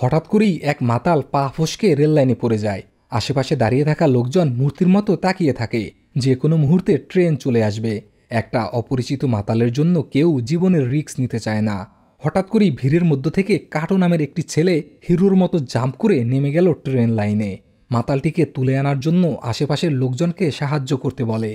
হঠাৎ করেই এক মাতাল পা ফসকে রেললাইনে পড়ে যায়। আশেপাশে দাঁড়িয়ে থাকা লোকজন মূর্তির মতো তাকিয়ে থাকে, যে কোনো মুহূর্তে ট্রেন চলে আসবে। একটা অপরিচিত মাতালের জন্য কেউ জীবনের রিস্ক নিতে চায় না। হঠাৎ করেই ভিড়ের মধ্য থেকে কাটো নামের একটি ছেলে হিরোর মতো জাম্প করে নেমে গেল ট্রেন লাইনে। মাতালটিকে তুলে আনার জন্য আশেপাশের লোকজনকে সাহায্য করতে বলে,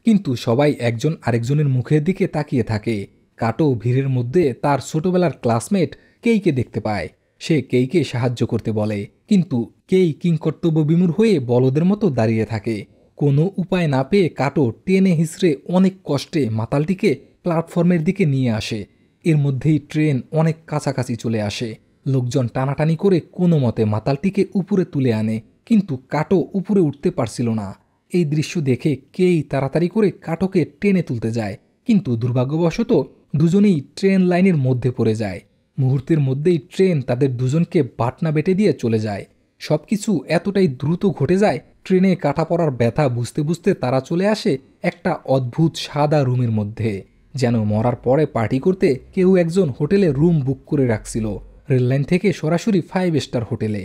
কিন্তু সবাই একজন আরেকজনের মুখের দিকে তাকিয়ে থাকে। কাটো ভিড়ের মধ্যে তার ছোটবেলার ক্লাসমেট কেইকে দেখতে পায়। সে কেইকে সাহায্য করতে বলে, কিন্তু কেই কিংকর্তব্য বিমূঢ় হয়ে বলদের মতো দাঁড়িয়ে থাকে। কোনো উপায় না পেয়ে কাটো টেনে হিসড়ে অনেক কষ্টে মাতালটিকে প্ল্যাটফর্মের দিকে নিয়ে আসে। এর মধ্যেই ট্রেন অনেক কাছাকাছি চলে আসে। লোকজন টানাটানি করে কোনো মতে মাতালটিকে উপরে তুলে আনে, কিন্তু কাটো উপরে উঠতে পারছিল না। এই দৃশ্য দেখে কেই তাড়াতাড়ি করে কাটোকে টেনে তুলতে যায়, কিন্তু দুর্ভাগ্যবশত দুজনেই ট্রেন লাইনের মধ্যে পড়ে যায়। মুহূর্তের মধ্যেই ট্রেন তাদের দুজনকে বাটনা বেটে দিয়ে চলে যায়। সবকিছু এতটাই দ্রুত ঘটে যায়, ট্রেনে কাটা পড়ার ব্যথা বুঝতে বুঝতে তারা চলে আসে একটা অদ্ভুত সাদা রুমের মধ্যে। যেন মরার পরে পার্টি করতে কেউ একজন হোটেলে রুম বুক করে রাখছিল, রেললাইন থেকে সরাসরি 5 স্টার হোটেলে।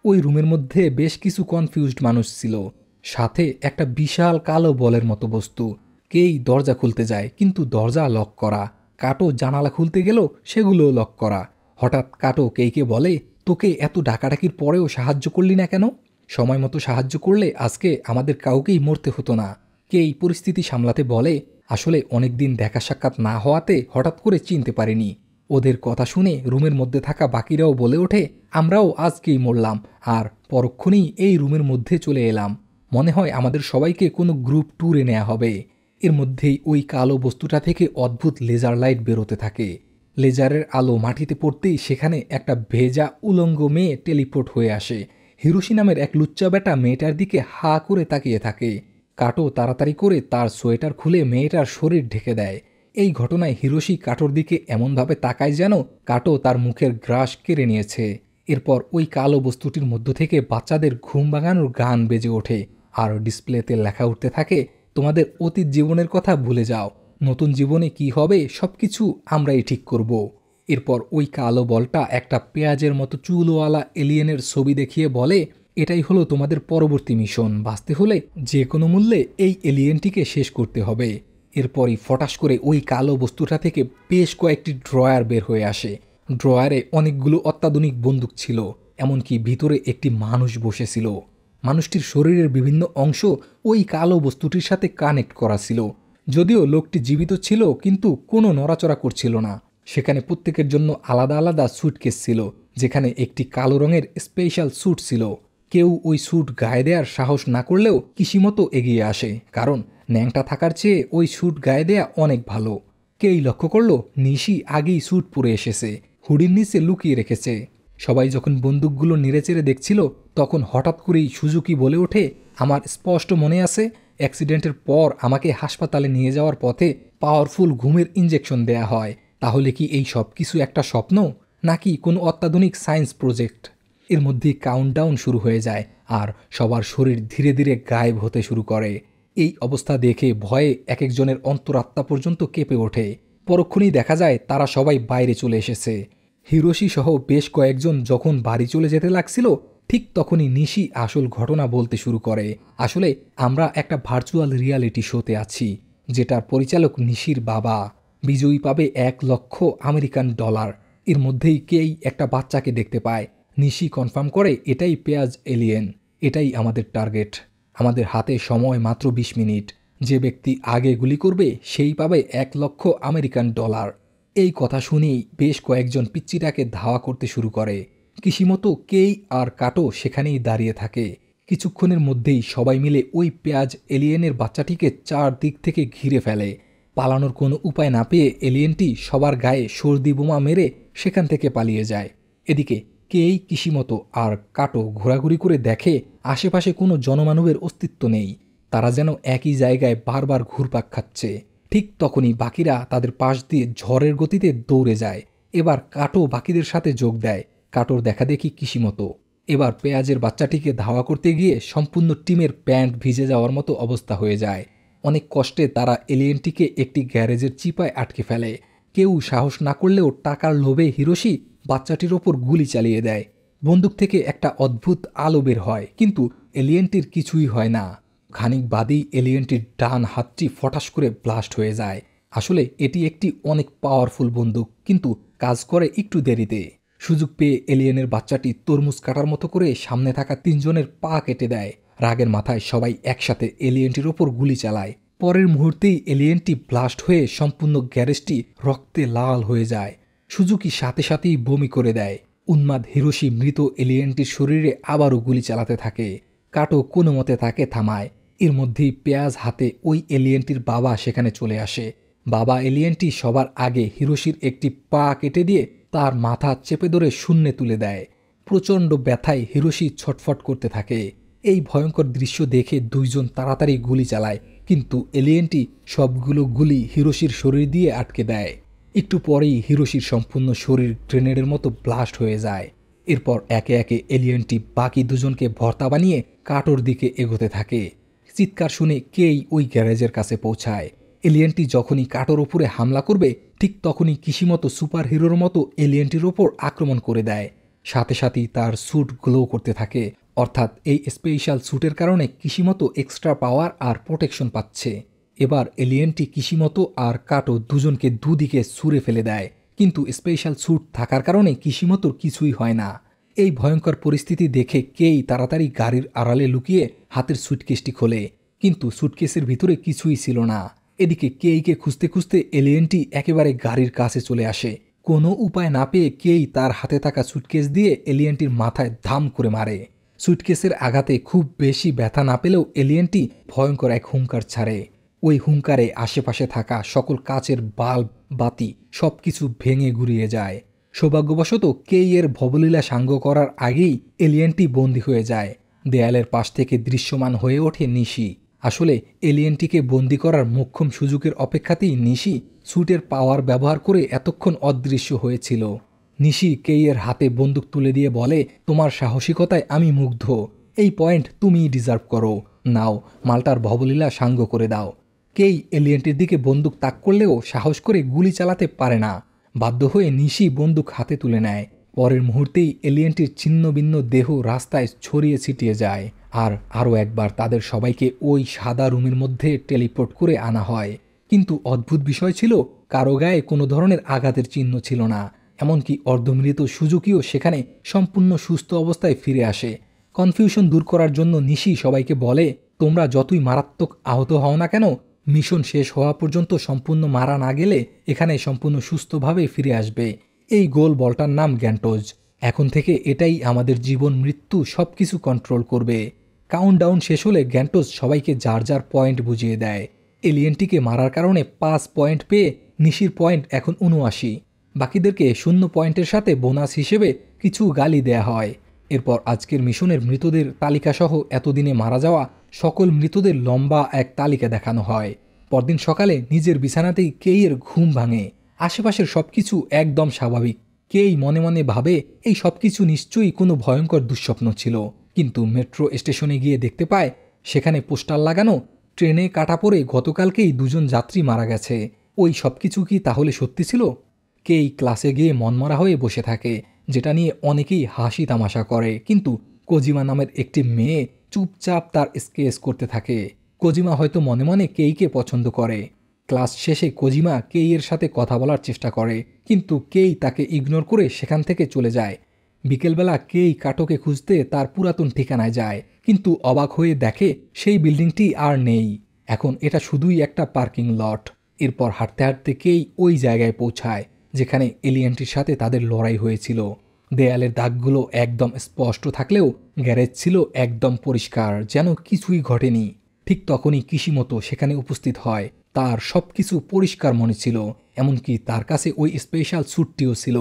ওই রুমের মধ্যে বেশ কিছু কনফিউজড মানুষ ছিল, সাথে একটা বিশাল কালো বলের মতো বস্তু। কেই দরজা খুলতে যায়, কিন্তু দরজা লক করা। কাটো জানালা খুলতে গেল, সেগুলোও লক করা। হঠাৎ কাটো কেইকে বলে, তোকে এত ডাকাডাকির পরেও সাহায্য করলি না কেন? সময় মতো সাহায্য করলে আজকে আমাদের কাউকেই মরতে হতো না। কেই পরিস্থিতি সামলাতে বলে, আসলে অনেকদিন দেখা সাক্ষাৎ না হওয়াতে হঠাৎ করে চিনতে পারিনি। ওদের কথা শুনে রুমের মধ্যে থাকা বাকিরাও বলে ওঠে, আমরাও আজকেই মরলাম, আর পরক্ষণেই এই রুমের মধ্যে চলে এলাম। মনে হয় আমাদের সবাইকে কোনো গ্রুপ ট্যুরে নেওয়া হবে। এর মধ্যেই ওই কালো বস্তুটা থেকে অদ্ভুত লেজার লাইট বেরোতে থাকে। লেজারের আলো মাটিতে পড়তেই সেখানে একটা ভেজা উলঙ্গ মেয়ে টেলিপোর্ট হয়ে আসে। হিরোশি নামের এক লুচ্চা বেটা মেয়েটার দিকে হা করে তাকিয়ে থাকে। কাটো তাড়াতাড়ি করে তার সোয়েটার খুলে মেয়েটার শরীর ঢেকে দেয়। এই ঘটনায় হিরোশি কাটোর দিকে এমনভাবে তাকায় যেন কাটো তার মুখের গ্রাস কেড়ে নিয়েছে। এরপর ওই কালো বস্তুটির মধ্য থেকে বাচ্চাদের ঘুম ভাঙানোর গান বেজে ওঠে, আর ডিসপ্লেতে লেখা উঠতে থাকে, তোমাদের অতীত জীবনের কথা ভুলে যাও, নতুন জীবনে কি হবে সবকিছু আমরাই ঠিক করব। এরপর ওই কালো বলটা একটা পেঁয়াজের মতো চুলওয়ালা এলিয়েনের ছবি দেখিয়ে বলে, এটাই হলো তোমাদের পরবর্তী মিশন, বাঁচতে হলে যে কোনো মূল্যে এই এলিয়েনটিকে শেষ করতে হবে। এরপরই ফটাস করে ওই কালো বস্তুটা থেকে বেশ কয়েকটি ড্রয়ার বের হয়ে আসে। ড্রয়ারে অনেকগুলো অত্যাধুনিক বন্দুক ছিল, এমনকি ভিতরে একটি মানুষ বসেছিল। মানুষটির শরীরের বিভিন্ন অংশ ওই কালো বস্তুটির সাথে কানেক্ট করা ছিল। যদিও লোকটি জীবিত ছিল, কিন্তু কোনো নড়াচড়া করছিল না। সেখানে প্রত্যেকের জন্য আলাদা আলাদা স্যুটকেস ছিল, যেখানে একটি কালো রঙের স্পেশাল স্যুট ছিল। কেউ ওই স্যুট গায়ে দেওয়ার সাহস না করলেও কিসিমতো এগিয়ে আসে, কারণ ন্যাংটা থাকার চেয়ে ওই স্যুট গায়ে দেয়া অনেক ভালো। কেই লক্ষ্য করলো নিশি আগেই স্যুট পরে এসেছে, হুডির নিচে লুকিয়ে রেখেছে। সবাই যখন বন্দুকগুলো নেড়েচেড়ে দেখছিল, তখন হঠাৎ করেই সুজুকি বলে ওঠে, আমার স্পষ্ট মনে আছে, অ্যাক্সিডেন্টের পর আমাকে হাসপাতালে নিয়ে যাওয়ার পথে পাওয়ারফুল ঘুমের ইঞ্জেকশন দেয়া হয়। তাহলে কি এই সব কিছু একটা স্বপ্ন, নাকি কোনো অত্যাধুনিক সায়েন্স প্রজেক্ট? এর মধ্যে কাউন্টডাউন শুরু হয়ে যায়, আর সবার শরীর ধীরে ধীরে গায়েব হতে শুরু করে। এই অবস্থা দেখে ভয়ে এক একজনের অন্তরাত্মা পর্যন্ত কেঁপে ওঠে। পরক্ষণেই দেখা যায় তারা সবাই বাইরে চলে এসেছে। হিরোশি সহ বেশ কয়েকজন যখন বাড়ি চলে যেতে লাগছিল, ঠিক তখনই নিশি আসল ঘটনা বলতে শুরু করে। আসলে আমরা একটা ভার্চুয়াল রিয়ালিটি শোতে আছি, যেটার পরিচালক নিশির বাবা। বিজয়ী পাবে $1,00,000। এর মধ্যেই কেই একটা বাচ্চাকে দেখতে পায়। নিশি কনফার্ম করে এটাই পেঁয়াজ এলিয়েন, এটাই আমাদের টার্গেট। আমাদের হাতে সময় মাত্র 20 মিনিট। যে ব্যক্তি আগে গুলি করবে সেই পাবে $1,00,000। এই কথা শুনেই বেশ কয়েকজন পিচ্চিটাকে ধাওয়া করতে শুরু করে। কিসিমতো কেই আর কাটো সেখানেই দাঁড়িয়ে থাকে। কিছুক্ষণের মধ্যেই সবাই মিলে ওই পেঁয়াজ এলিয়েনের বাচ্চাটিকে চারদিক থেকে ঘিরে ফেলে। পালানোর কোনো উপায় না পেয়ে এলিয়েনটি সবার গায়ে সর্দি বোমা মেরে সেখান থেকে পালিয়ে যায়। এদিকে কেই, কিসিমতো আর কাটো ঘোরাঘুরি করে দেখে আশেপাশে কোনো জনমানবের অস্তিত্ব নেই। তারা যেন একই জায়গায় বারবার ঘুরপাক খাচ্ছে। ঠিক তখনই বাকিরা তাদের পাশ দিয়ে ঝড়ের গতিতে দৌড়ে যায়। এবার কাটো বাকিদের সাথে যোগ দেয়। কাটোর দেখা দেখি কিসিমতো। এবার পেঁয়াজের বাচ্চাটিকে ধাওয়া করতে গিয়ে সম্পূর্ণ টিমের প্যান্ট ভিজে যাওয়ার মতো অবস্থা হয়ে যায়। অনেক কষ্টে তারা এলিয়েনটিকে একটি গ্যারেজের চিপায় আটকে ফেলে। কেউ সাহস না করলেও টাকার লোভে হিরোশি বাচ্চাটির ওপর গুলি চালিয়ে দেয়। বন্দুক থেকে একটা অদ্ভুত আলো বের হয়, কিন্তু এলিয়েনটির কিছুই হয় না। খানিক বাদেই এলিয়েনটির ডান হাতটি ফটাস করে ব্লাস্ট হয়ে যায়। আসলে এটি একটি অনেক পাওয়ারফুল বন্দুক, কিন্তু কাজ করে একটু দেরিতে। সুযোগ পেয়ে এলিয়েনের বাচ্চাটি তরমুজ কাটার মতো করে সামনে থাকা 3 জনের পা কেটে দেয়। রাগের মাথায় সবাই একসাথে এলিয়েনটির ওপর গুলি চালায়। পরের মুহূর্তেই এলিয়েনটি ব্লাস্ট হয়ে সম্পূর্ণ গ্যারেজটি রক্তে লাল হয়ে যায়। সুজুকি সাথে সাথেই বমি করে দেয়। উন্মাদ হিরোশি মৃত এলিয়েনটির শরীরে আবারও গুলি চালাতে থাকে। কাটো কোনো মতে তাকে থামায়। এর মধ্যেই পেঁয়াজ হাতে ওই এলিয়েনটির বাবা সেখানে চলে আসে। বাবা এলিয়েনটি সবার আগে হিরোশির একটি পা কেটে দিয়ে তার মাথা চেপে ধরে শূন্যে তুলে দেয়। প্রচণ্ড ব্যথায় হিরোশি ছটফট করতে থাকে। এই ভয়ঙ্কর দৃশ্য দেখে 2 জন তাড়াতাড়ি গুলি চালায়, কিন্তু এলিয়েনটি সবগুলো গুলি হিরোশির শরীর দিয়ে আটকে দেয়। একটু পরেই হিরোশির সম্পূর্ণ শরীর গ্রেনেডের মতো ব্লাস্ট হয়ে যায়। এরপর একে একে এলিয়েনটি বাকি 2 জনকে ভর্তা বানিয়ে কাটোর দিকে এগোতে থাকে। চিৎকার শুনে কেই ওই গ্যারেজের কাছে পৌঁছায়। এলিয়েনটি যখনই কাটোর উপরে হামলা করবে, ঠিক তখনই কিসিমতো সুপার হিরোর মতো এলিয়েনটির ওপর আক্রমণ করে দেয়। সাথে সাথেই তার স্যুট গ্লো করতে থাকে, অর্থাৎ এই স্পেশাল স্যুটের কারণে কিসিমতো এক্সট্রা পাওয়ার আর প্রোটেকশন পাচ্ছে। এবার এলিয়েনটি কিসিমতো আর কাটো দুজনকে দুদিকে ছুঁড়ে ফেলে দেয়, কিন্তু স্পেশাল স্যুট থাকার কারণে কিসিমতোর কিছুই হয় না। এই ভয়ঙ্কর পরিস্থিতি দেখে কেই তাড়াতাড়ি গাড়ির আড়ালে লুকিয়ে হাতের সুটকেসটি খোলে, কিন্তু সুটকেসের ভিতরে কিছুই ছিল না। এদিকে কেইকে খুঁজতে খুঁজতে এলিয়েনটি একেবারে গাড়ির কাছে চলে আসে। কোনো উপায় না পেয়ে কেই তার হাতে থাকা সুটকেস দিয়ে এলিয়েনটির মাথায় ধাম করে মারে। সুটকেসের আঘাতে খুব বেশি ব্যথা না পেলেও এলিয়েনটি ভয়ঙ্কর এক হুঙ্কার ছাড়ে। ওই হুঙ্কারে আশেপাশে থাকা সকল কাচের বাল্ব, বাতি সবকিছু ভেঙে গুড়িয়ে যায়। সৌভাগ্যবশত কেই এর ভবলীলা সাঙ্গ করার আগেই এলিয়েনটি বন্দী হয়ে যায়। দেয়ালের পাশ থেকে দৃশ্যমান হয়ে ওঠে নিশি। আসলে এলিয়েনটিকে বন্দী করার মোক্ষম সুযোগের অপেক্ষাতেই নিশি স্যুটের পাওয়ার ব্যবহার করে এতক্ষণ অদৃশ্য হয়েছিল। নিশি কেইয়ের হাতে বন্দুক তুলে দিয়ে বলে, তোমার সাহসিকতায় আমি মুগ্ধ। এই পয়েন্ট তুমিই ডিজার্ভ করো। নাও, মালটার ভবলীলা সাঙ্গ করে দাও। কেই এলিয়েনটির দিকে বন্দুক তাক করলেও সাহস করে গুলি চালাতে পারে না। বাধ্য হয়ে নিশি বন্দুক হাতে তুলে নেয়। পরের মুহূর্তেই এলিয়েনটির ছিন্ন ভিন্ন দেহ রাস্তায় ছড়িয়ে ছিটিয়ে যায়। আর আরও একবার তাদের সবাইকে ওই সাদা রুমের মধ্যে টেলিপোর্ট করে আনা হয়। কিন্তু অদ্ভুত বিষয় ছিল, কারো গায়ে কোনো ধরনের আঘাতের চিহ্ন ছিল না। এমনকি অর্ধমৃত সুজুকিও সেখানে সম্পূর্ণ সুস্থ অবস্থায় ফিরে আসে। কনফিউশন দূর করার জন্য নিশি সবাইকে বলে, তোমরা যতই মারাত্মক আহত হও না কেন, মিশন শেষ হওয়া পর্যন্ত সম্পূর্ণ মারা না গেলে এখানে সম্পূর্ণ সুস্থভাবে ফিরে আসবে। এই গোল বলটার নাম গ্যান্টোজ। এখন থেকে এটাই আমাদের জীবন মৃত্যু সব কিছু কন্ট্রোল করবে। কাউন্টডাউন শেষ হলে গ্যান্টোজ সবাইকে যার যার পয়েন্ট বুঝিয়ে দেয়। এলিয়েনটিকে মারার কারণে 5 পয়েন্ট পেয়ে নিশির পয়েন্ট এখন 79। বাকিদেরকে 0 পয়েন্টের সাথে বোনাস হিসেবে কিছু গালি দেয়া হয়। এরপর আজকের মিশনের মৃতদের তালিকাসহ এতদিনে মারা যাওয়া সকল মৃতদের লম্বা এক তালিকা দেখানো হয়। পরদিন সকালে নিজের বিছানাতেই কেইয়ের ঘুম ভাঙে। আশেপাশের সবকিছু একদম স্বাভাবিক। কেই মনে মনে ভাবে এই সবকিছু নিশ্চয়ই কোনো ভয়ঙ্কর দুঃস্বপ্ন ছিল। কিন্তু মেট্রো স্টেশনে গিয়ে দেখতে পায় সেখানে পোস্টার লাগানো, ট্রেনে কাটা পড়ে গতকালকেই 2 জন যাত্রী মারা গেছে। ওই সবকিছু কি তাহলে সত্যি ছিল? কেই ক্লাসে গিয়ে মনমরা হয়ে বসে থাকে, যেটা নিয়ে অনেকেই হাসি তামাশা করে। কিন্তু কোজিমা নামের একটি মেয়ে চুপচাপ তার স্কেচ করতে থাকে। কোজিমা হয়তো মনে মনে কেইকে পছন্দ করে। ক্লাস শেষে কোজিমা কেইয়ের সাথে কথা বলার চেষ্টা করে, কিন্তু কেই তাকে ইগনোর করে সেখান থেকে চলে যায়। বিকেলবেলা কেই কাটোকে খুঁজতে তার পুরাতন ঠিকানায় যায়, কিন্তু অবাক হয়ে দেখে সেই বিল্ডিংটি আর নেই। এখন এটা শুধুই একটা পার্কিং লট। এরপর হাঁটতে হাঁটতে কেই ওই জায়গায় পৌঁছায় যেখানে এলিয়েনটির সাথে তাদের লড়াই হয়েছিল। দেয়ালের দাগগুলো একদম স্পষ্ট থাকলেও গ্যারেজ ছিল একদম পরিষ্কার, যেন কিছুই ঘটেনি। ঠিক তখনই কিশিমোতো সেখানে উপস্থিত হয়। তার সবকিছু পরিষ্কার মনে ছিল, এমনকি তার কাছে ওই স্পেশাল স্যুটটিও ছিল।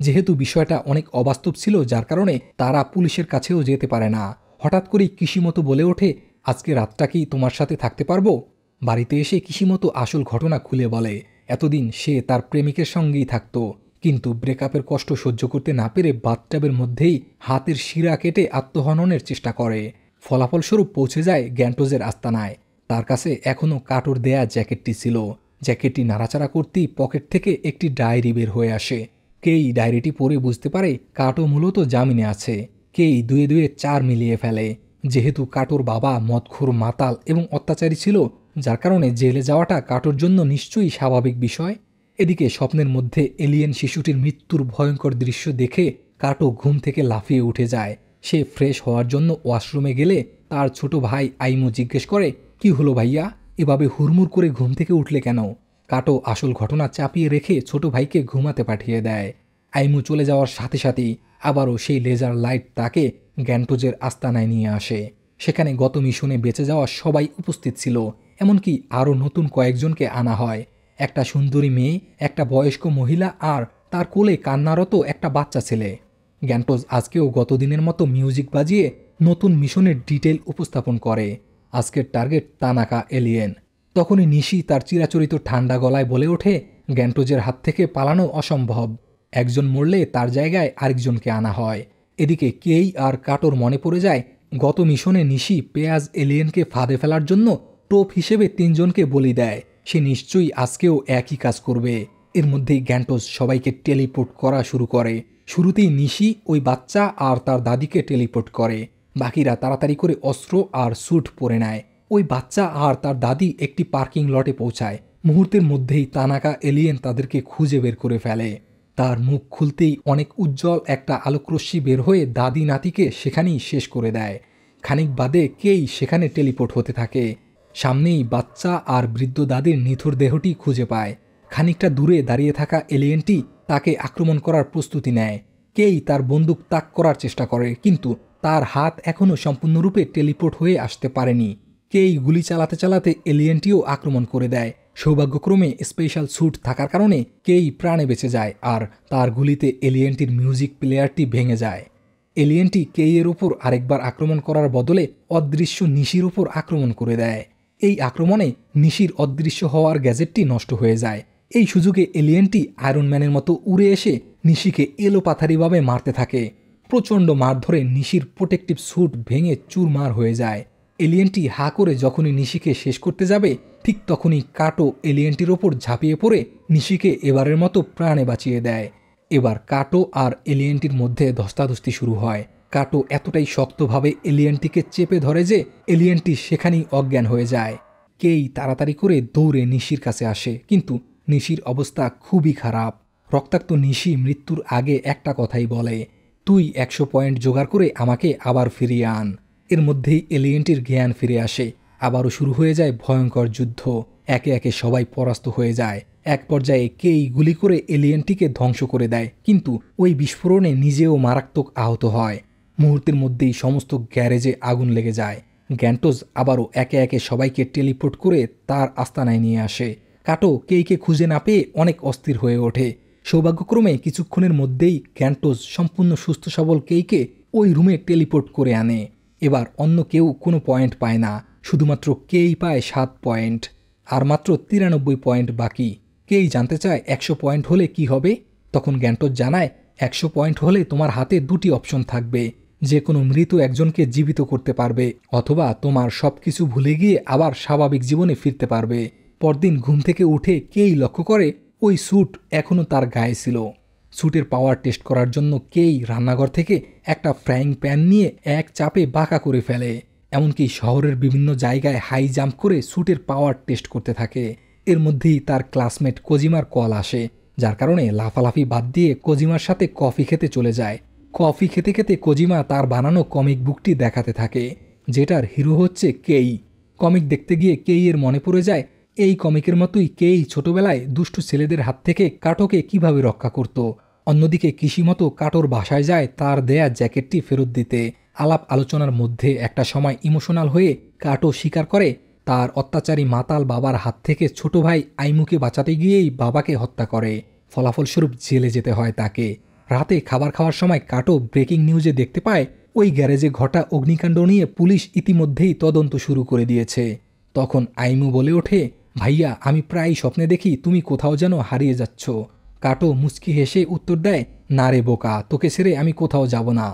যেহেতু বিষয়টা অনেক অবাস্তব ছিল, যার কারণে তারা পুলিশের কাছেও যেতে পারে না। হঠাৎ করেই কিশিমোতো বলে ওঠে, আজকে রাতটা কি তোমার সাথে থাকতে পারবো? বাড়িতে এসে কিশিমোতো আসল ঘটনা খুলে বলে। এতদিন সে তার প্রেমিকের সঙ্গেই থাকত, কিন্তু ব্রেকআপের কষ্ট সহ্য করতে না পেরে বাথটাবের মধ্যেই হাতের শিরা কেটে আত্মহননের চেষ্টা করে। ফলাফলস্বরূপ পৌঁছে যায় গ্যান্টোজের আস্তানায়। তার কাছে এখনও কাটোর দেয়া জ্যাকেটটি ছিল। জ্যাকেটটি নাড়াচাড়া করতেই পকেট থেকে একটি ডায়েরি বের হয়ে আসে। কেই ডায়েরিটি পড়ে বুঝতে পারে কাটো মূলত জামিনে আছে। কেই দুয়ে দুয়ে 4 মিলিয়ে ফেলে। যেহেতু কাটোর বাবা মদখোর মাতাল এবং অত্যাচারী ছিল, যার কারণে জেলে যাওয়াটা কাটোর জন্য নিশ্চয়ই স্বাভাবিক বিষয়। এদিকে স্বপ্নের মধ্যে এলিয়েন শিশুটির মৃত্যুর ভয়ঙ্কর দৃশ্য দেখে কাটো ঘুম থেকে লাফিয়ে উঠে যায়। সে ফ্রেশ হওয়ার জন্য ওয়াশরুমে গেলে তার ছোট ভাই আইমু জিজ্ঞেস করে, কি হলো ভাইয়া, এভাবে হুড়মুড় করে ঘুম থেকে উঠলে কেন? কাটো আসল ঘটনা চাপিয়ে রেখে ছোট ভাইকে ঘুমাতে পাঠিয়ে দেয়। আইমু চলে যাওয়ার সাথে সাথেই আবারও সেই লেজার লাইট তাকে গ্যান্টোজের আস্তানায় নিয়ে আসে। সেখানে গত মিশনে বেঁচে যাওয়া সবাই উপস্থিত ছিল, এমনকি আরও নতুন কয়েকজনকে আনা হয়। একটা সুন্দরী মেয়ে, একটা বয়স্ক মহিলা আর তার কোলে কান্নারত একটা বাচ্চা ছেলে। গ্যান্টোজ আজকেও গতদিনের মতো মিউজিক বাজিয়ে নতুন মিশনের ডিটেল উপস্থাপন করে। আজকের টার্গেট তানাকা এলিয়েন। তখনই নিশি তার চিরাচরিত ঠান্ডা গলায় বলে ওঠে, গ্যান্টোজের হাত থেকে পালানো অসম্ভব। একজন মরলে তার জায়গায় আরেকজনকে আনা হয়। এদিকে কেই আর কাটোর মনে পড়ে যায় গত মিশনে নিশি পেঁয়াজ এলিয়েনকে ফাঁদে ফেলার জন্য টোপ হিসেবে 3 জনকে বলি দেয়। সে নিশ্চয়ই আজকেও একই কাজ করবে। এর মধ্যেই গ্যান্টোজ সবাইকে টেলিপোর্ট করা শুরু করে। শুরুতেই নিশি ওই বাচ্চা আর তার দাদিকে টেলিপোর্ট করে। বাকিরা তাড়াতাড়ি করে অস্ত্র আর স্যুট পরে নেয়। ওই বাচ্চা আর তার দাদি একটি পার্কিং লটে পৌঁছায়। মুহূর্তের মধ্যেই তানাকা এলিয়েন তাদেরকে খুঁজে বের করে ফেলে। তার মুখ খুলতেই অনেক উজ্জ্বল একটা আলোকরশ্মি বের হয়ে দাদি নাতিকে সেখানেই শেষ করে দেয়। খানিক বাদে কেই সেখানে টেলিপোর্ট হতে থাকে। সামনেই বাচ্চা আর বৃদ্ধ দাদির নিথুর দেহটি খুঁজে পায়। খানিকটা দূরে দাঁড়িয়ে থাকা এলিয়েনটি তাকে আক্রমণ করার প্রস্তুতি নেয়। কেই তার বন্দুক তাক করার চেষ্টা করে, কিন্তু তার হাত এখনও সম্পূর্ণরূপে টেলিপোর্ট হয়ে আসতে পারেনি। কেই গুলি চালাতে চালাতে এলিয়েনটিও আক্রমণ করে দেয়। সৌভাগ্যক্রমে স্পেশাল স্যুট থাকার কারণে কেই প্রাণে বেঁচে যায়, আর তার গুলিতে এলিয়েনটির মিউজিক প্লেয়ারটি ভেঙে যায়। এলিয়েনটি কেইয়ের ওপর আরেকবার আক্রমণ করার বদলে অদৃশ্য নিশির ওপর আক্রমণ করে দেয়। এই আক্রমণে নিশির অদৃশ্য হওয়ার গ্যাজেটটি নষ্ট হয়ে যায়। এই সুযোগে এলিয়েনটি আয়রন ম্যানের মতো উড়ে এসে নিশিকে এলোপাথারিভাবে মারতে থাকে। প্রচণ্ড মার ধরে নিশির প্রোটেক্টিভ স্যুট ভেঙে চুরমার হয়ে যায়। এলিয়েনটি হা করে যখনই নিশিকে শেষ করতে যাবে, ঠিক তখনই কাটো এলিয়েনটির ওপর ঝাঁপিয়ে পড়ে নিশিকে এবারের মতো প্রাণে বাঁচিয়ে দেয়। এবার কাটো আর এলিয়েনটির মধ্যে ধস্তাধস্তি শুরু হয়। কাটো এতটাই শক্তভাবে এলিয়েনটিকে চেপে ধরে যে এলিয়েনটি সেখানেই অজ্ঞান হয়ে যায়। কেই তাড়াতাড়ি করে দৌড়ে নিশির কাছে আসে, কিন্তু নিশির অবস্থা খুবই খারাপ। রক্তাক্ত নিশি মৃত্যুর আগে একটা কথাই বলে, তুই 100 পয়েন্ট জোগাড় করে আমাকে আবার ফিরিয়ে আন। এর মধ্যেই এলিয়েনটির জ্ঞান ফিরে আসে। আবারও শুরু হয়ে যায় ভয়ঙ্কর যুদ্ধ। একে একে সবাই পরাস্ত হয়ে যায়। এক পর্যায়ে কেই গুলি করে এলিয়েনটিকে ধ্বংস করে দেয়, কিন্তু ওই বিস্ফোরণে নিজেও মারাত্মক আহত হয়। মুহূর্তের মধ্যেই সমস্ত গ্যারেজে আগুন লেগে যায়। গ্যান্টোজ আবারও একে একে সবাইকে টেলিপোর্ট করে তার আস্তানায় নিয়ে আসে। কাটো কেইকে খুঁজে না পেয়ে অনেক অস্থির হয়ে ওঠে। সৌভাগ্যক্রমে কিছুক্ষণের মধ্যেই গ্যান্টোজ সম্পূর্ণ সুস্থ সবল কেইকে ওই রুমে টেলিপোর্ট করে আনে। এবার অন্য কেউ কোনো পয়েন্ট পায় না, শুধুমাত্র কেই পায় 7 পয়েন্ট। আর মাত্র 93 পয়েন্ট বাকি। কেই জানতে চায় 100 পয়েন্ট হলে কি হবে? তখন গ্যান্টোজ জানায়, 100 পয়েন্ট হলে তোমার হাতে 2টি অপশন থাকবে। যে কোনো মৃত একজনকে জীবিত করতে পারবে, অথবা তোমার সব কিছু ভুলে গিয়ে আবার স্বাভাবিক জীবনে ফিরতে পারবে। পরদিন ঘুম থেকে উঠে কেই লক্ষ্য করে ওই স্যুট এখনও তার গায়ে ছিল। স্যুটের পাওয়ার টেস্ট করার জন্য কেই রান্নাঘর থেকে একটা ফ্রাইং প্যান নিয়ে এক চাপে বাঁকা করে ফেলে। এমনকি শহরের বিভিন্ন জায়গায় হাই জাম্প করে স্যুটের পাওয়ার টেস্ট করতে থাকে। এর মধ্যেই তার ক্লাসমেট কোজিমার কল আসে, যার কারণে লাফালাফি বাদ দিয়ে কোজিমার সাথে কফি খেতে চলে যায়। কফি খেতে খেতে কোজিমা তার বানানো কমিক বুকটি দেখাতে থাকে, যেটার হিরো হচ্ছে কেই। কমিক দেখতে গিয়ে কেইয়ের মনে পড়ে যায় এই কমিকের মতোই কেই ছোটবেলায় দুষ্টু ছেলেদের হাত থেকে কাটোকে কিভাবে রক্ষা করত। অন্যদিকে কিশিমতো কাটোর বাসায় যায় তার দেয়া জ্যাকেটটি ফেরত দিতে। আলাপ আলোচনার মধ্যে একটা সময় ইমোশনাল হয়ে কাটো স্বীকার করে তার অত্যাচারী মাতাল বাবার হাত থেকে ছোট ভাই আইমুকে বাঁচাতে গিয়েই বাবাকে হত্যা করে। ফলাফলস্বরূপ জেলে যেতে হয় তাকে। রাতে খাবার খাওয়ার সময় কাটো ব্রেকিং নিউজে দেখতে পায় ওই গ্যারেজে ঘটা অগ্নিকাণ্ড নিয়ে পুলিশ ইতিমধ্যেই তদন্ত শুরু করে দিয়েছে। তখন আইমু বলে ওঠে, ভাইয়া, আমি প্রায় স্বপ্নে দেখি তুমি কোথাও যেন হারিয়ে যাচ্ছ। কাটো মুচকি হেসে উত্তর দেয়, না রে বোকা, তোকে ছেড়ে আমি কোথাও যাব না।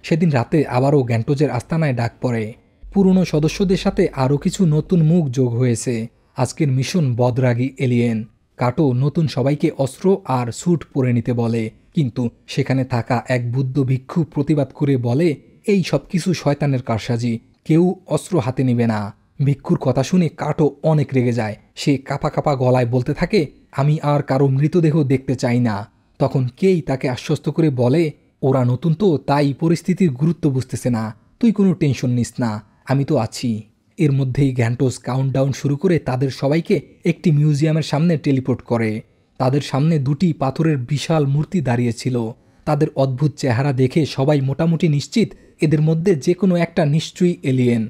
সেদিন রাতে আবারও গ্যান্টোজের আস্তানায় ডাক পড়ে। পুরনো সদস্যদের সাথে আরও কিছু নতুন মুখ যোগ হয়েছে। আজকের মিশন বদরাগী এলিয়েন। কাটো নতুন সবাইকে অস্ত্র আর স্যুট পরে নিতে বলে। কিন্তু সেখানে থাকা এক বুদ্ধ ভিক্ষু প্রতিবাদ করে বলে, এই সব কিছু শয়তানের কারসাজি, কেউ অস্ত্র হাতে নেবে না। ভিক্ষুর কথা শুনে কাটো অনেক রেগে যায়। সে কাঁপা কাঁপা গলায় বলতে থাকে, আমি আর কারো মৃতদেহ দেখতে চাই না। তখন কেই তাকে আশ্বস্ত করে বলে, ওরা নতুন তো, তাই পরিস্থিতির গুরুত্ব বুঝতেছে না, তুই কোনো টেনশন নিস না, আমি তো আছি। এর মধ্যেই গ্যান্টোস কাউন্টডাউন শুরু করে তাদের সবাইকে একটি মিউজিয়ামের সামনে টেলিপোর্ট করে। তাদের সামনে দুটি পাথরের বিশাল মূর্তি দাঁড়িয়েছিল। তাদের অদ্ভুত চেহারা দেখে সবাই মোটামুটি নিশ্চিত এদের মধ্যে যে কোনো একটা নিশ্চয়ই এলিয়েন।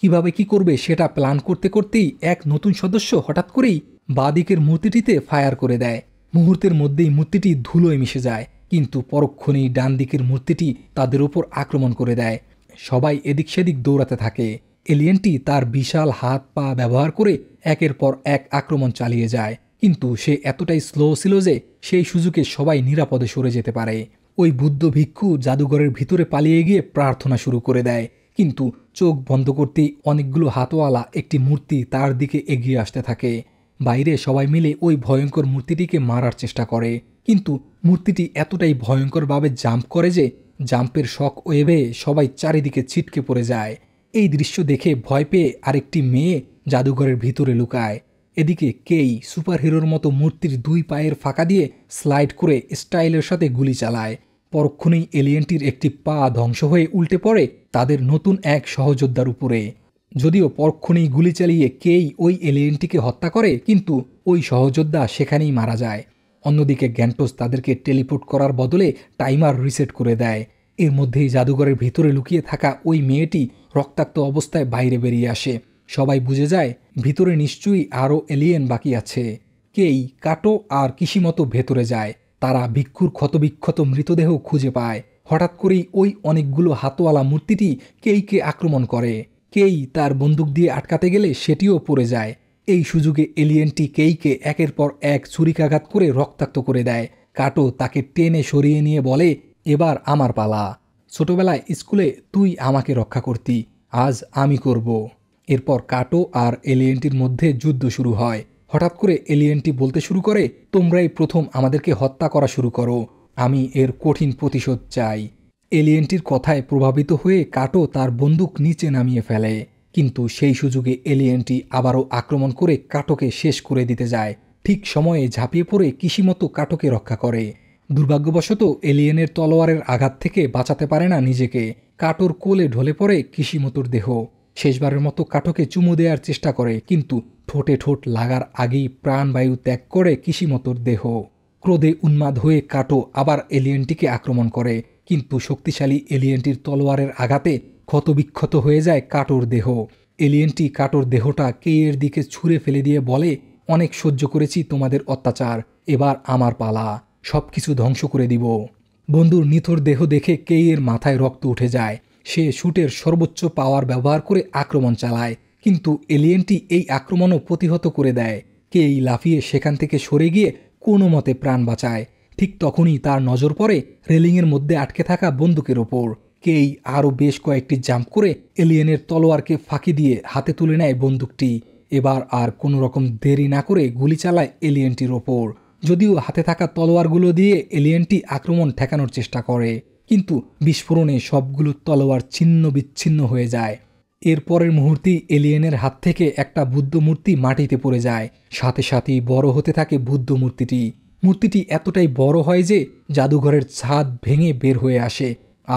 কিভাবে কি করবে সেটা প্ল্যান করতে করতেই এক নতুন সদস্য হঠাৎ করেই বাঁদিকের মূর্তিটিতে ফায়ার করে দেয়। মুহূর্তের মধ্যেই মূর্তিটি ধুলোয় মিশে যায়, কিন্তু পরক্ষণেই ডান দিকের মূর্তিটি তাদের ওপর আক্রমণ করে দেয়। সবাই এদিক সেদিক দৌড়াতে থাকে। এলিয়েনটি তার বিশাল হাত পা ব্যবহার করে একের পর এক আক্রমণ চালিয়ে যায়, কিন্তু সে এতটাই স্লো ছিল যে সেই সুযোগে সবাই নিরাপদে সরে যেতে পারে। ওই বুদ্ধ ভিক্ষু জাদুঘরের ভিতরে পালিয়ে গিয়ে প্রার্থনা শুরু করে দেয়, কিন্তু চোখ বন্ধ করতেই অনেকগুলো হাতওয়ালা একটি মূর্তি তার দিকে এগিয়ে আসতে থাকে। বাইরে সবাই মিলে ওই ভয়ঙ্কর মূর্তিটিকে মারার চেষ্টা করে, কিন্তু মূর্তিটি এতটাই ভয়ঙ্করভাবে জাম্প করে যে জাম্পের শক ওয়েভে সবাই চারিদিকে ছিটকে পড়ে যায়। এই দৃশ্য দেখে ভয় পেয়ে আরেকটি মেয়ে জাদুঘরের ভিতরে লুকায়। এদিকে কেই সুপারহিরোর মতো মূর্তির দুই পায়ের ফাঁকা দিয়ে স্লাইড করে স্টাইলের সাথে গুলি চালায়। পরক্ষণেই এলিয়েনটির একটি পা ধ্বংস হয়ে উল্টে পড়ে তাদের নতুন এক সহযোদ্ধার উপরে। যদিও পরক্ষণেই গুলি চালিয়ে কেই ওই এলিয়েনটিকে হত্যা করে, কিন্তু ওই সহযোদ্ধা সেখানেই মারা যায়। অন্যদিকে গ্যান্টোস তাদেরকে টেলিপোর্ট করার বদলে টাইমার রিসেট করে দেয়। এর মধ্যেই জাদুঘরের ভিতরে লুকিয়ে থাকা ওই মেয়েটি রক্তাক্ত অবস্থায় বাইরে বেরিয়ে আসে। সবাই বুঝে যায় ভিতরে নিশ্চয়ই আরও এলিয়েন বাকি আছে। কেই, কাটো আর কিশিমতো ভেতরে যায়। তারা ভিক্ষুর ক্ষতবিক্ষত মৃতদেহ খুঁজে পায়। হঠাৎ করেই ওই অনেকগুলো হাতওয়ালা মূর্তিটি কেইকে আক্রমণ করে। কেই তার বন্দুক দিয়ে আটকাতে গেলে সেটিও পড়ে যায়। এই সুযোগে এলিয়েনটি কেইকে একের পর এক ছুরিকাঘাত করে রক্তাক্ত করে দেয়। কাটো তাকে টেনে সরিয়ে নিয়ে বলে, এবার আমার পালা। ছোটবেলায় স্কুলে তুই আমাকে রক্ষা করতি, আজ আমি করব। এরপর কাটো আর এলিয়েনটির মধ্যে যুদ্ধ শুরু হয়। হঠাৎ করে এলিয়েনটি বলতে শুরু করে, তোমরাই প্রথম আমাদেরকে হত্যা করা শুরু করো, আমি এর কঠিন প্রতিশোধ চাই। এলিয়েনটির কথায় প্রভাবিত হয়ে কাটো তার বন্দুক নিচে নামিয়ে ফেলে, কিন্তু সেই সুযোগে এলিয়েনটি আবারও আক্রমণ করে কাটোকে শেষ করে দিতে যায়। ঠিক সময়ে ঝাঁপিয়ে পড়ে কিশিমতো কাটোকে রক্ষা করে। দুর্ভাগ্যবশত এলিয়েনের তলোয়ারের আঘাত থেকে বাঁচাতে পারে না নিজেকে। কাটোর কোলে ঢলে পড়ে কিশিমতোর দেহ। শেষবারের মতো কাটোকে চুমু দেওয়ার চেষ্টা করে, কিন্তু ঠোঁটে ঠোঁট লাগার আগেই প্রাণবায়ু ত্যাগ করে কিশিমতোর দেহ। ক্রোধে উন্মাদ হয়ে কাটো আবার এলিয়েনটিকে আক্রমণ করে, কিন্তু শক্তিশালী এলিয়েনটির তলোয়ারের আঘাতে ক্ষতবিক্ষত হয়ে যায় কাটোর দেহ। এলিয়েনটি কাটোর দেহটা কেইয়ের দিকে ছুঁড়ে ফেলে দিয়ে বলে, অনেক সহ্য করেছি তোমাদের অত্যাচার, এবার আমার পালা, সব কিছু ধ্বংস করে দিব। বন্ধুর নিথর দেহ দেখে কেইয়ের মাথায় রক্ত উঠে যায়। সে শুটের সর্বোচ্চ পাওয়ার ব্যবহার করে আক্রমণ চালায়, কিন্তু এলিয়েনটি এই আক্রমণও প্রতিহত করে দেয়। কেই লাফিয়ে সেখান থেকে সরে গিয়ে কোনো মতে প্রাণ বাঁচায়। ঠিক তখনই তার নজর পড়ে রেলিংয়ের মধ্যে আটকে থাকা বন্দুকের ওপর। কেই আরও বেশ কয়েকটি জাম্প করে এলিয়েনের তলোয়ারকে ফাঁকি দিয়ে হাতে তুলে নেয় বন্দুকটি। এবার আর কোনো রকম দেরি না করে গুলি চালায় এলিয়েনটির ওপর। যদিও হাতে থাকা তলোয়ারগুলো দিয়ে এলিয়েনটি আক্রমণ ঠেকানোর চেষ্টা করে, কিন্তু বিস্ফোরণে সবগুলো তলোয়ার ছিন্ন বিচ্ছিন্ন হয়ে যায়। এর পরের মুহূর্তেই এলিয়েনের হাত থেকে একটা বুদ্ধ মূর্তি মাটিতে পড়ে যায়। সাথে সাথেই বড় হতে থাকে বুদ্ধ মূর্তিটি। মূর্তিটি এতটাই বড় হয় যে জাদুঘরের ছাদ ভেঙে বের হয়ে আসে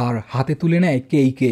আর হাতে তুলে নেয় কেইকে।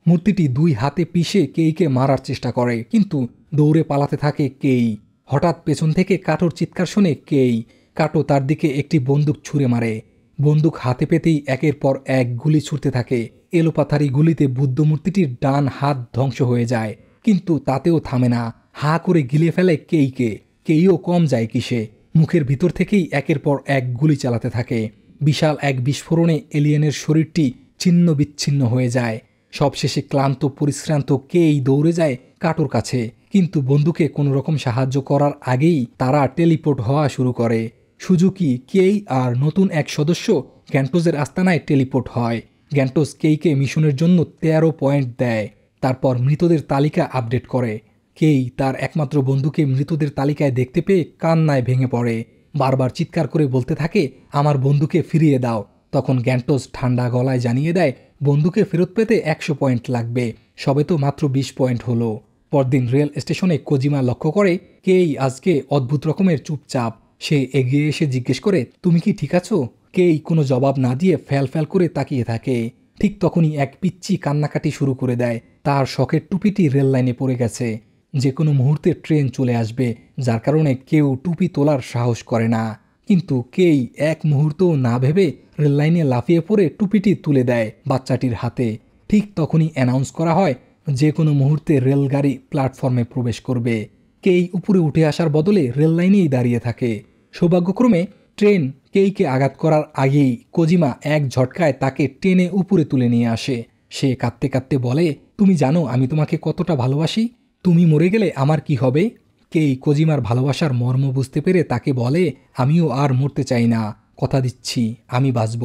মূর্তিটি দুই হাতে পিষে কেইকে মারার চেষ্টা করে, কিন্তু দৌড়ে পালাতে থাকে কেই। হঠাৎ পেছন থেকে কাটোর চিৎকার শুনে কেই। কাটো তার দিকে একটি বন্দুক ছুঁড়ে মারে। বন্দুক হাতে পেতেই একের পর এক গুলি ছুটতে থাকে। এলোপাথারি গুলিতে বুদ্ধ মূর্তিটির ডান হাত ধ্বংস হয়ে যায়, কিন্তু তাতেও থামে না। হা করে গিলে ফেলে কেইকে। কেইও কম যায় কিসে, মুখের ভিতর থেকেই একের পর এক গুলি চালাতে থাকে। বিশাল এক বিস্ফোরণে এলিয়েনের শরীরটি ছিন্ন বিচ্ছিন্ন হয়ে যায়। সবশেষে ক্লান্ত পরিশ্রান্ত কেই দৌড়ে যায় কাটোর কাছে, কিন্তু বন্ধুকে কোনো রকম সাহায্য করার আগেই তারা টেলিপোর্ট হওয়া শুরু করে। সুজুকি, কেই আর নতুন এক সদস্য গ্যান্টোসের আস্তানায় টেলিপোর্ট হয়। গ্যান্টোস কেইকে মিশনের জন্য 13 পয়েন্ট দেয়। তারপর মৃতদের তালিকা আপডেট করে। কেই তার একমাত্র বন্ধুকে মৃতদের তালিকায় দেখতে পেয়ে কান্নায় ভেঙে পড়ে। বারবার চিৎকার করে বলতে থাকে, আমার বন্ধুকে ফিরিয়ে দাও, তখন গ্যান্টোস ঠান্ডা গলায় জানিয়ে দেয় বন্ধুকে ফেরত পেতে 100 পয়েন্ট লাগবে, সবে তো মাত্র 20 পয়েন্ট হলো। পরদিন রেল স্টেশনে কোজিমা লক্ষ্য করে কেই আজকে অদ্ভুত রকমের চুপচাপ। সে এগিয়ে এসে জিজ্ঞেস করে, তুমি কি ঠিক আছো? কেই কোনো জবাব না দিয়ে ফ্যাল ফ্যাল করে তাকিয়ে থাকে। ঠিক তখনই এক পিচ্চি কান্নাকাটি শুরু করে দেয়। তার শখের টুপিটি রেল লাইনে পড়ে গেছে। যে কোনো মুহূর্তে ট্রেন চলে আসবে, যার কারণে কেউ টুপি তোলার সাহস করে না। কিন্তু কেই এক মুহূর্তও না ভেবে রেল লাইনে লাফিয়ে পড়ে টুপিটি তুলে দেয় বাচ্চাটির হাতে। ঠিক তখনই অ্যানাউন্স করা হয় যে কোনো মুহূর্তে রেলগাড়ি প্ল্যাটফর্মে প্রবেশ করবে। কেই উপরে উঠে আসার বদলে রেল লাইনেই দাঁড়িয়ে থাকে। সৌভাগ্যক্রমে ট্রেন কেইকে আঘাত করার আগেই কোজিমা এক ঝটকায় তাকে টেনে উপরে তুলে নিয়ে আসে। সে কাঁদতে কাঁদতে বলে, তুমি জানো আমি তোমাকে কতটা ভালোবাসি? তুমি মরে গেলে আমার কি হবে? কেই কোজিমার ভালোবাসার মর্ম বুঝতে পেরে তাকে বলে, আমিও আর মরতে চাই না, কথা দিচ্ছি আমি বাঁচব।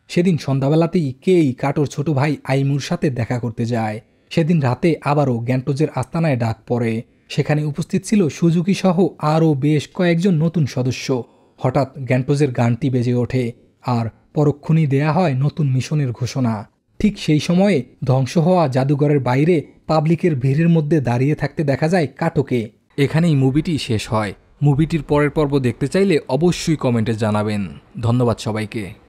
সেদিন সন্ধ্যাবেলাতেই কেই কাটোর ছোট ভাই আইমুর সাথে দেখা করতে যায়। সেদিন রাতে আবারও গ্যান্টোজের আস্তানায় ডাক পড়ে। সেখানে উপস্থিত ছিল সুজুকি সহ আরও বেশ কয়েকজন নতুন সদস্য। হঠাৎ গ্যান্টোজের গানটি বেজে ওঠে আর পরক্ষণেই দেয়া হয় নতুন মিশনের ঘোষণা। ঠিক সেই সময়ে ধ্বংস হওয়া জাদুঘরের বাইরে পাবলিকের ভিড়ের মধ্যে দাঁড়িয়ে থাকতে দেখা যায় কাটোকে। এখানেই মুভিটি শেষ হয়। মুভিটির পরের পর্ব দেখতে চাইলে অবশ্যই কমেন্টে জানাবেন। ধন্যবাদ সবাইকে।